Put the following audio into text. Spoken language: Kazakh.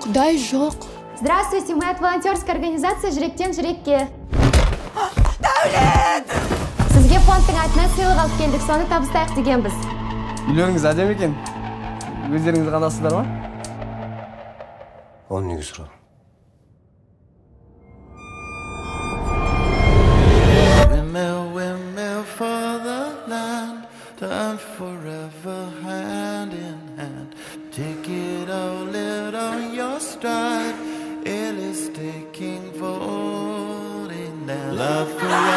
Құдай жоқ. Здравствуйте, мы от волонтерской организации «Жүректен жүрекке». Дәулет! Сізге фондтың атынан сыйлық алып келдік, соны табыстайық дегенбіз. Үйлеріңіз әдемі екен. Өздеріңіз қандасыздар ма? Оны неге сұрадың? Windmill for the land, time forever hand in hand. Take it all, live on your stride. It is taking 49. Love forever.